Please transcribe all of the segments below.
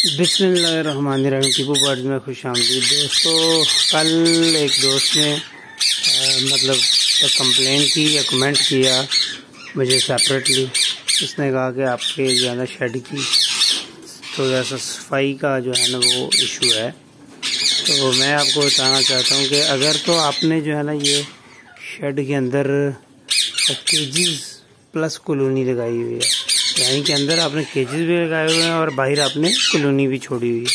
बिस्मिल्लाहिर्रहमानिर्रहीम। टीपू बर्ड्स में खुशामदीद दोस्तों। कल एक दोस्त ने मतलब कंप्लेंट की या कमेंट किया मुझे सेपरेटली। उसने कहा कि आपके जो है ना शेड की थोड़ा सा सफाई का जो है ना वो इशू है। तो मैं आपको बताना चाहता हूँ कि अगर तो आपने जो है ना ये शेड के अंदर केजीज प्लस कॉलोनी लगाई हुई है, यानी कि अंदर आपने केजेस भी लगाए हुए हैं और बाहर आपने कॉलोनी भी छोड़ी हुई है,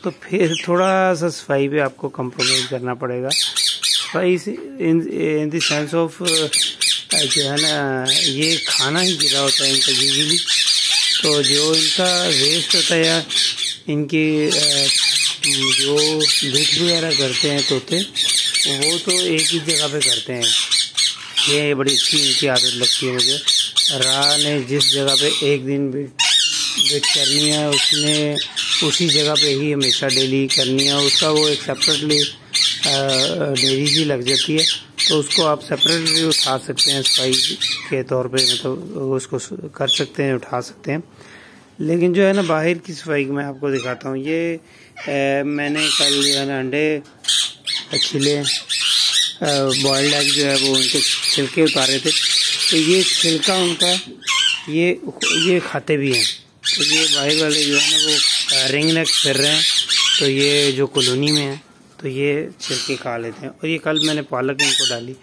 तो फिर थोड़ा सा सफाई पे आपको कंप्रोमाइज़ करना पड़ेगा। सफाई इन द सेंस ऑफ जो है ना ये खाना ही गिरा होता है इनका यूजुअली, तो जो इनका वेस्ट होता है या इनकी जो ब्रिक वगैरह करते हैं तोते, वो तो एक ही जगह पे करते हैं। ये बड़ी अच्छी इनकी आदत लगती है मुझे। राह ने जिस जगह पे एक दिन ब्रिक करनी है उसने उसी जगह पे ही हमेशा डेली करनी है। उसका वो एक सेपरेटली डेली भी लग जाती है, तो उसको आप सेपरेटली उठा सकते हैं सफाई के तौर पे, मतलब उसको कर सकते हैं, उठा सकते हैं। लेकिन जो है ना बाहर की सफाई मैं आपको दिखाता हूँ। ये मैंने कल जो है ना अंडे छिले बॉयल्ड एग जो है वो उनके छिलके उतारे थे, तो ये छिलका उनका ये खाते भी हैं। तो ये बाहर वाले जो है ना वो रिंग नेक फिर रहे हैं, तो ये जो कॉलोनी में है तो ये छिलके खा लेते हैं। और ये कल मैंने पालक इनको डाली,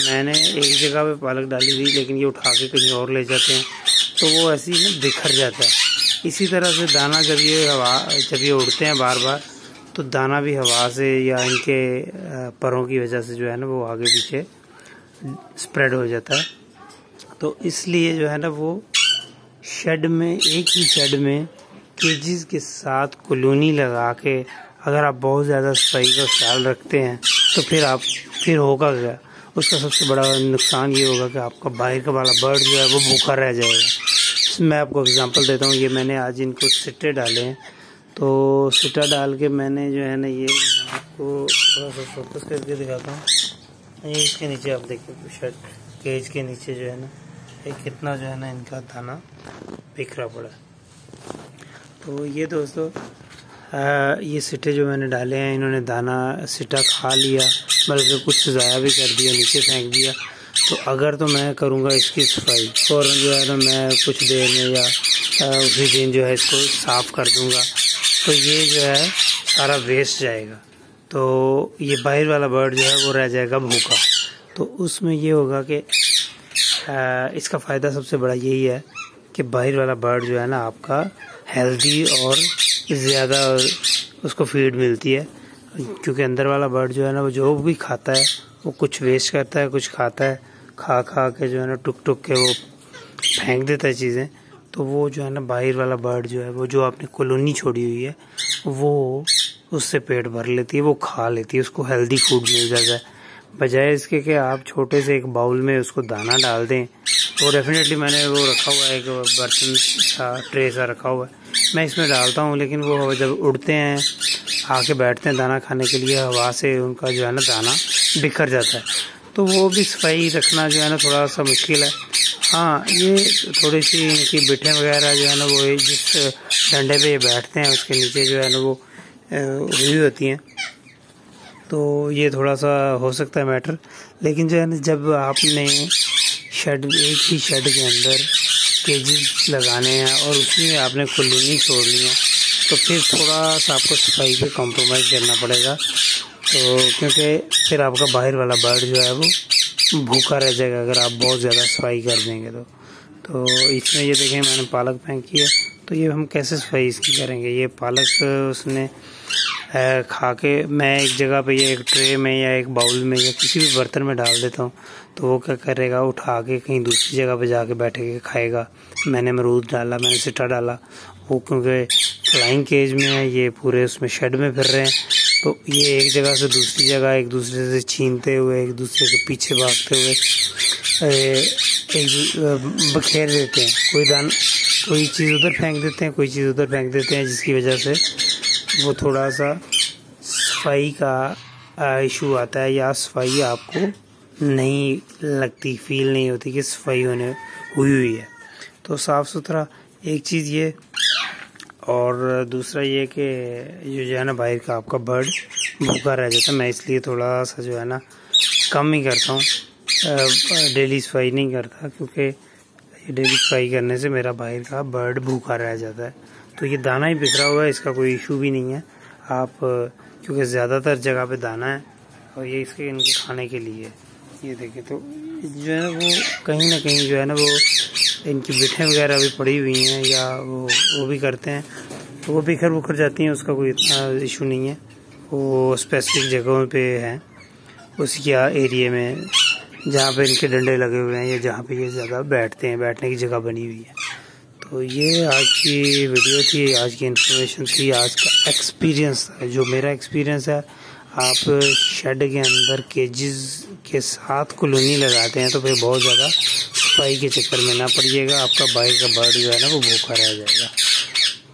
मैंने एक जगह पे पालक डाली थी, लेकिन ये उठा के कहीं और ले जाते हैं, तो वो ऐसे ही ना बिखर जाता है। इसी तरह से दाना जब ये उड़ते हैं बार बार, तो दाना भी हवा से या इनके परों की वजह से जो है ना वो आगे पीछे स्प्रेड हो जाता है। तो इसलिए जो है ना वो शेड में, एक ही शेड में केजेस के साथ कॉलोनी लगा के अगर आप बहुत ज़्यादा सफाई का ख्याल रखते हैं तो फिर होगा क्या, उसका सबसे बड़ा नुकसान ये होगा कि आपका बाहर का वाला बर्ड जो है वो भूखा रह जाएगा। मैं आपको एग्जांपल देता हूँ। ये मैंने आज इनको सिट्टे डाले हैं, तो सिट्टा डाल के मैंने जो है ना ये आपको थोड़ा सा फोकस करके दिखाता हूँ। ये इसके नीचे आप देखिए, शेड केज के नीचे जो है ना ये कितना जो है ना इनका दाना बिखरा पड़ा है। तो ये दोस्तों ये सिट्टे जो मैंने डाले हैं, इन्होंने दाना सिट्टा खा लिया, बल्कि कुछ ज़ाया भी कर दिया, नीचे फेंक दिया। तो अगर तो मैं करूँगा इसकी सफाई फ़ौरन जो है ना मैं कुछ देर में या उसी दिन जो है इसको साफ़ कर दूँगा, तो ये जो है सारा वेस्ट जाएगा। तो ये बाहर वाला बर्ड जो है वो रह जाएगा भूखा। तो उसमें ये होगा कि इसका फ़ायदा सबसे बड़ा यही है कि बाहर वाला बर्ड जो है ना आपका हेल्दी और ज़्यादा उसको फीड मिलती है, क्योंकि अंदर वाला बर्ड जो है ना वो जो भी खाता है वो कुछ वेस्ट करता है, कुछ खाता है, खा के जो है ना टुक के वो फेंक देता है चीज़ें। तो वो जो है ना बाहर वाला बर्ड जो है वो जो आपने कॉलोनी छोड़ी हुई है वो उससे पेट भर लेती है, वो खा लेती है, उसको हेल्दी फूड मिल जाता है। बजाय इसके कि आप छोटे से एक बाउल में उसको दाना डाल दें, तो डेफिनेटली मैंने वो रखा हुआ है, एक बर्तन सा ट्रे सा रखा हुआ है, मैं इसमें डालता हूँ। लेकिन वो जब उड़ते हैं आके बैठते हैं दाना खाने के लिए, हवा से उनका जो है ना दाना बिखर जाता है। तो वो भी सफाई रखना जो है ना थोड़ा सा मुश्किल है। हाँ, ये थोड़ी सी इनकी बिठें वगैरह जो है ना वो जिस डंडे पे ये बैठते हैं उसके नीचे जो है ना वो हुई होती हैं, तो ये थोड़ा सा हो सकता है मैटर। लेकिन जो है ना जब आपने एक ही शेड के अंदर केजेस लगाने हैं और उसमें आपने कॉलोनी छोड़नी है, तो फिर थोड़ा सा आपको सफाई पे कॉम्प्रोमाइज़ करना पड़ेगा। तो क्योंकि फिर आपका बाहर वाला बर्ड जो है वो भूखा रह जाएगा अगर आप बहुत ज़्यादा सफाई कर देंगे। तो इसमें ये देखें मैंने पालक फेंकी है, तो ये हम कैसे सफाई इसकी करेंगे। ये पालक उसने खा के, मैं एक जगह पे ये एक ट्रे में या एक बाउल में या किसी भी बर्तन में डाल देता हूँ, तो वो क्या करेगा, उठा के कहीं दूसरी जगह पे जाके बैठेगा खाएगा। मैंने अमरूद डाला, मैंने सिट्टा डाला, वो क्योंकि फ्लाइंग केज में है, ये पूरे उसमें शेड में फिर रहे हैं, तो ये एक जगह से दूसरी जगह एक दूसरे से छीनते हुए, एक दूसरे के पीछे भागते हुए एक बखेर देते हैं। कोई चीज़ उधर फेंक देते हैं, कोई चीज़ उधर फेंक देते हैं, जिसकी वजह से वो थोड़ा सा सफाई का इशू आता है, या सफाई आपको नहीं लगती, फील नहीं होती कि सफाई हुई है। तो साफ़ सुथरा एक चीज़ ये, और दूसरा ये कि ये जो है ना बाहर का आपका बर्ड भूखा रह जाता है। मैं इसलिए थोड़ा सा जो है ना कम ही करता हूँ, डेली सफाई नहीं करता, क्योंकि डेली सफाई करने से मेरा बाहर का बर्ड भूखा रह जाता है। तो ये दाना ही बिखरा हुआ है, इसका कोई इशू भी नहीं है आप, क्योंकि ज़्यादातर जगह पे दाना है और ये इसके इनके खाने के लिए। ये देखें तो जो है ना वो कहीं ना कहीं जो है ना वो इनकी बिठें वगैरह भी पड़ी हुई हैं या वो भी करते हैं, तो वो बिखर बुखर जाती हैं, उसका कोई इतना इशू नहीं है। वो स्पेसिफिक जगहों पे हैं उसकी एरिया में जहाँ पे इनके डंडे लगे हुए हैं या जहाँ पे ये ज़्यादा बैठते हैं, बैठने की जगह बनी हुई है। तो ये आज की वीडियो थी, आज की इन्फॉर्मेशन थी, आज का एक्सपीरियंस था, जो मेरा एक्सपीरियंस है। आप शेड के अंदर केजेस के साथ कॉलोनी लगाते हैं तो फिर बहुत ज़्यादा सफाई के चक्कर में ना पड़िएगा, आपका बाहर का बर्ड जो है ना वो भूखा रह जाएगा।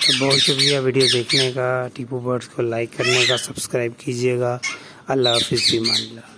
तो बहुत शुक्रिया वीडियो देखने का, टीपू बर्ड्स को लाइक करने का, सब्सक्राइब कीजिएगा। अल्लाह हाफिज़, फ़ी अमान अल्लाह।